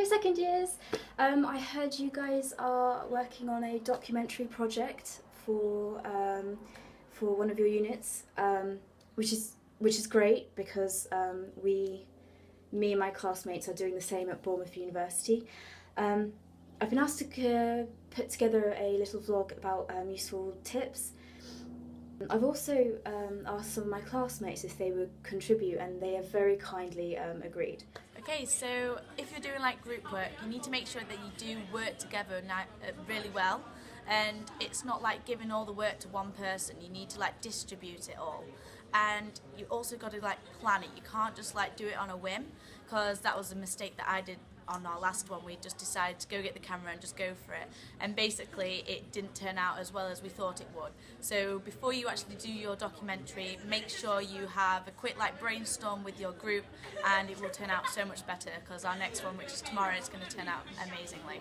second years. I heard you guys are working on a documentary project for one of your units, which is great because me and my classmates are doing the same at Bournemouth University. I've been asked to put together a little vlog about useful tips. I've also asked some of my classmates if they would contribute, and they have very kindly agreed. Okay, so if you're doing like group work, you need to make sure that you do work together really well, and it's not like giving all the work to one person. You need to like distribute it all, and you also got to like plan it. You can't just like do it on a whim, because that was a mistake that I did on our last one. We just decided to go get the camera and just go for it, and basically it didn't turn out as well as we thought it would. So before you actually do your documentary, make sure you have a quick like brainstorm with your group, and it will turn out so much better, because our next one, which is tomorrow, is going to turn out amazingly.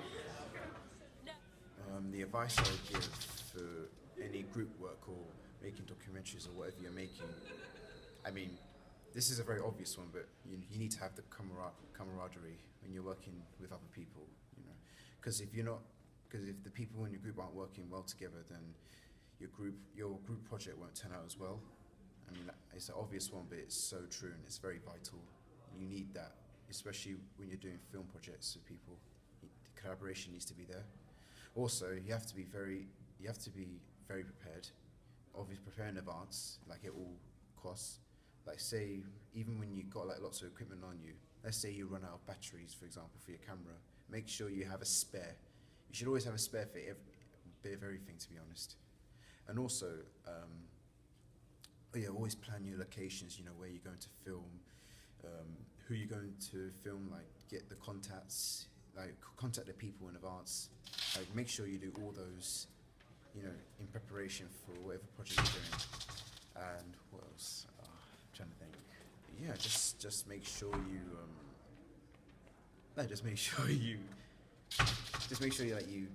The advice I would give for any group work or making documentaries or whatever you're making, I mean, this is a very obvious one, but you need to have the camaraderie when you're working with other people, you know. Because if the people in your group aren't working well together, then your group project won't turn out as well. I mean, it's an obvious one, but it's so true, and it's very vital. You need that, especially when you're doing film projects with people. The collaboration needs to be there. Also, you have to be very prepared. Obviously, prepare in advance, like at all costs. Like say, even when you've got like lots of equipment on you, let's say you run out of batteries, for example, for your camera, make sure you have a spare. You should always have a spare for a bit of everything, to be honest. And also, always plan your locations, you know, where you're going to film, who you're going to film, like get the contacts, like contact the people in advance. Like make sure you do all those, you know, in preparation for whatever project you're doing. And what else? Trying to think. Yeah, just make sure you just make sure you like you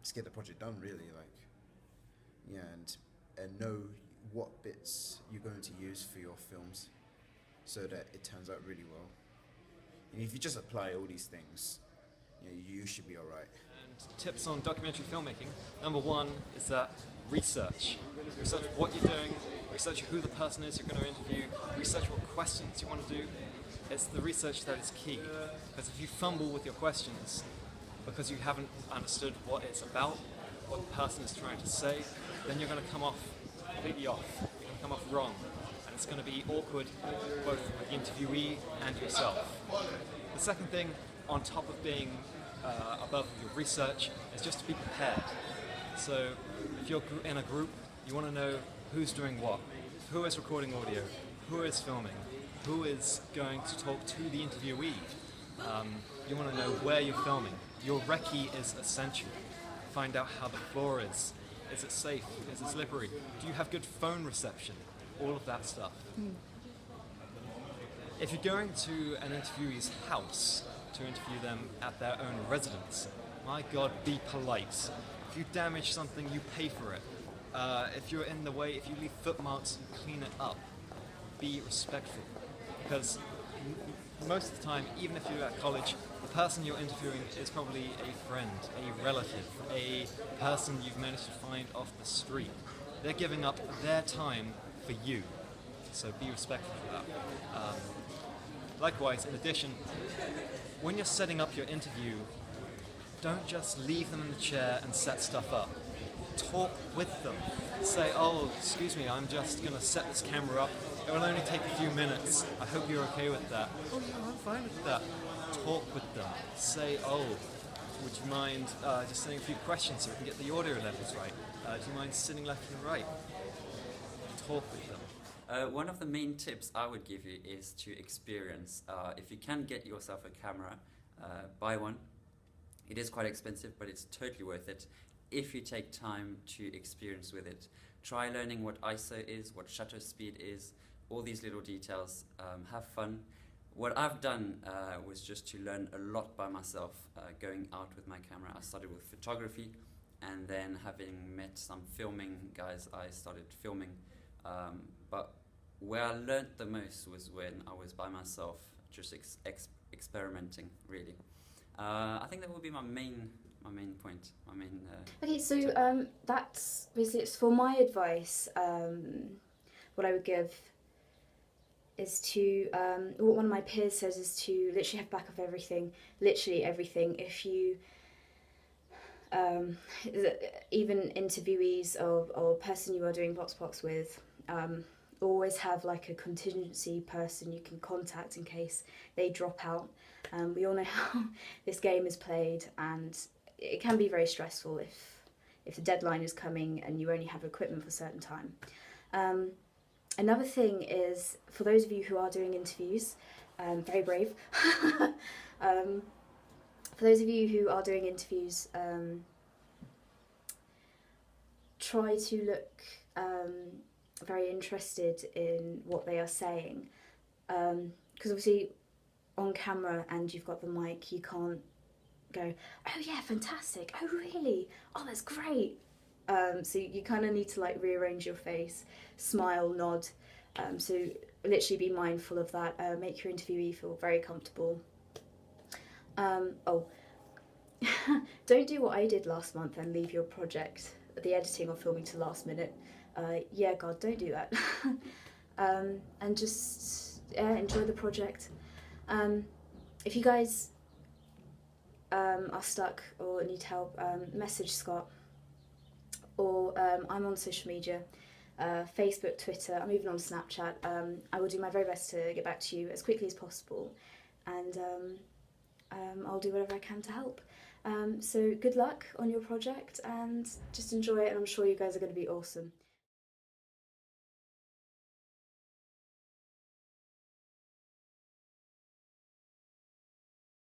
just get the project done, really, like, yeah, and know what bits you're going to use for your films so that it turns out really well. And if you just apply all these things, you know, you should be all right. And tips on documentary filmmaking. Number one is that research what you're doing, research who the person is you're going to interview, research what questions you want to do. It's the research that is key, because if you fumble with your questions because you haven't understood what it's about, what the person is trying to say, then you're going to come off completely off. You're going to come off wrong, and it's going to be awkward both with the interviewee and yourself. The second thing, on top of being above your research, is just to be prepared. So if you're in a group, you want to know who's doing what, who is recording audio, who is filming, who is going to talk to the interviewee. You want to know where you're filming. Your recce is essential. Find out how the floor is. Is it safe? Is it slippery? Do you have good phone reception? All of that stuff. If you're going to an interviewee's house to interview them at their own residence, my God, be polite. If you damage something, you pay for it. If you're in the way, if you leave footmarks, you clean it up. Be respectful. Because most of the time, even if you're at college, the person you're interviewing is probably a friend, a relative, a person you've managed to find off the street. They're giving up their time for you. So be respectful for that. Likewise, in addition, when you're setting up your interview, don't just leave them in the chair and set stuff up. Talk with them. Say, oh, excuse me, I'm just going to set this camera up. It will only take a few minutes. I hope you're okay with that. Oh, yeah, I'm fine with that. Talk with them. Say, oh, would you mind just saying a few questions so we can get the audio levels right? Do you mind sitting left and right? Talk with them. One of the main tips I would give you is to experience. If you can get yourself a camera, buy one. It is quite expensive, but it's totally worth it if you take time to experience with it. Try learning what ISO is, what shutter speed is, all these little details. Have fun. What I've done was just to learn a lot by myself, going out with my camera. I started with photography, and then having met some filming guys, I started filming. But where I learned the most was when I was by myself, just experimenting, really. I think that would be my main point. My main. Okay, so tip. that's basically it's for my advice. What I would give is to what one of my peers says is to literally have backup of everything, literally everything. If you even interviewees or person you are doing box with, always have like a contingency person you can contact in case they drop out. We all know how this game is played, and it can be very stressful if the deadline is coming and you only have equipment for a certain time. Another thing is, for those of you who are doing interviews, very brave. For those of you who are doing interviews, try to look very interested in what they are saying, because obviously on camera and you've got the mic, you can't go, oh yeah, fantastic, oh really, oh that's great. So you kind of need to like rearrange your face, smile, nod. So literally be mindful of that. Make your interviewee feel very comfortable. Oh, don't do what I did last month and leave your project, the editing or filming, to last minute. Yeah, God, don't do that. And just enjoy the project. If you guys are stuck or need help, message Scott. Or I'm on social media, Facebook, Twitter, I'm even on Snapchat. I will do my very best to get back to you as quickly as possible, and I'll do whatever I can to help. So good luck on your project and just enjoy it, and I'm sure you guys are going to be awesome.